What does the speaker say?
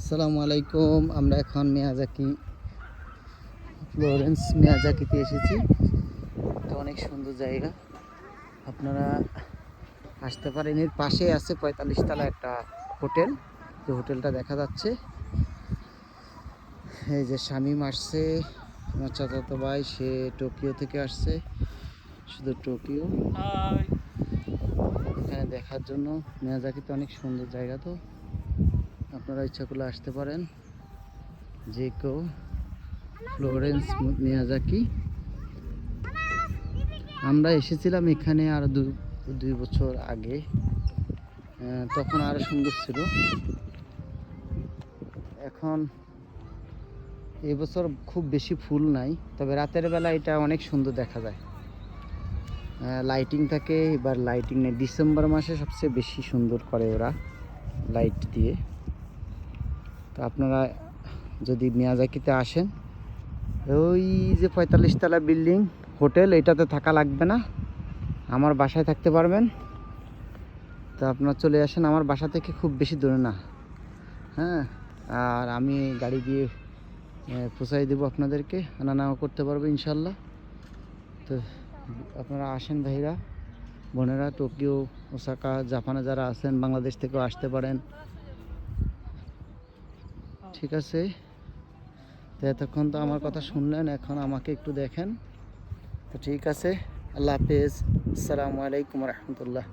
আসসালামু আলাইকুম। আমরা এখন মিয়াজাকি ফ্লোরেন্স মিয়াজাকিতে এসেছি। এটা অনেক সুন্দর জায়গা, আপনারা আসতে পারেন। এর পাশে আছে 45 তলা একটা হোটেল, যে হোটেলটা দেখা যাচ্ছে। এই যে শামীম আসছে, আমার চাচাতো ভাই, সে টোকিও থেকে আসছে, শুধু টোকিও এখানে দেখার জন্য। মিয়াজাকিতে অনেক সুন্দর জায়গা, তো আপনারা ইচ্ছা করলে আসতে পারেন যে কেউ। ফ্লোরেন্স মিয়াজাকি, আমরা এসেছিলাম এখানে আরো দুই বছর আগে, তখন আরো সুন্দর ছিল। এখন এবছর খুব বেশি ফুল নাই, তবে রাতের বেলা এটা অনেক সুন্দর দেখা যায়। লাইটিং থাকে, এবার লাইটিং নেই। ডিসেম্বর মাসে সবচেয়ে বেশি সুন্দর করে ওরা লাইট দিয়ে। তো আপনারা যদি মিয়াজাকিতে আসেন, ওই যে 45 তলা বিল্ডিং হোটেল, এটাতে থাকা লাগবে না, আমার বাসায় থাকতে পারবেন। তো আপনারা চলে আসেন, আমার বাসা থেকে খুব বেশি দূরে না। হ্যাঁ, আর আমি গাড়ি দিয়ে পৌঁছাই দেবো আপনাদেরকে, আনা নেওয়া করতে পারবো ইনশাল্লাহ। তো আপনারা আসেন ভাইরা বোনেরা, টোকিও, ওসাকা, জাপানে যারা আছেন, বাংলাদেশ থেকেও আসতে পারেন। ঠিক আছে, তো এতক্ষণ তো আমার কথা শুনলেন, এখন আমাকে একটু দেখেন। তো ঠিক আছে, আল্লাহ হাফেজ, আসসালামু আলাইকুম রহমতুল্লাহ।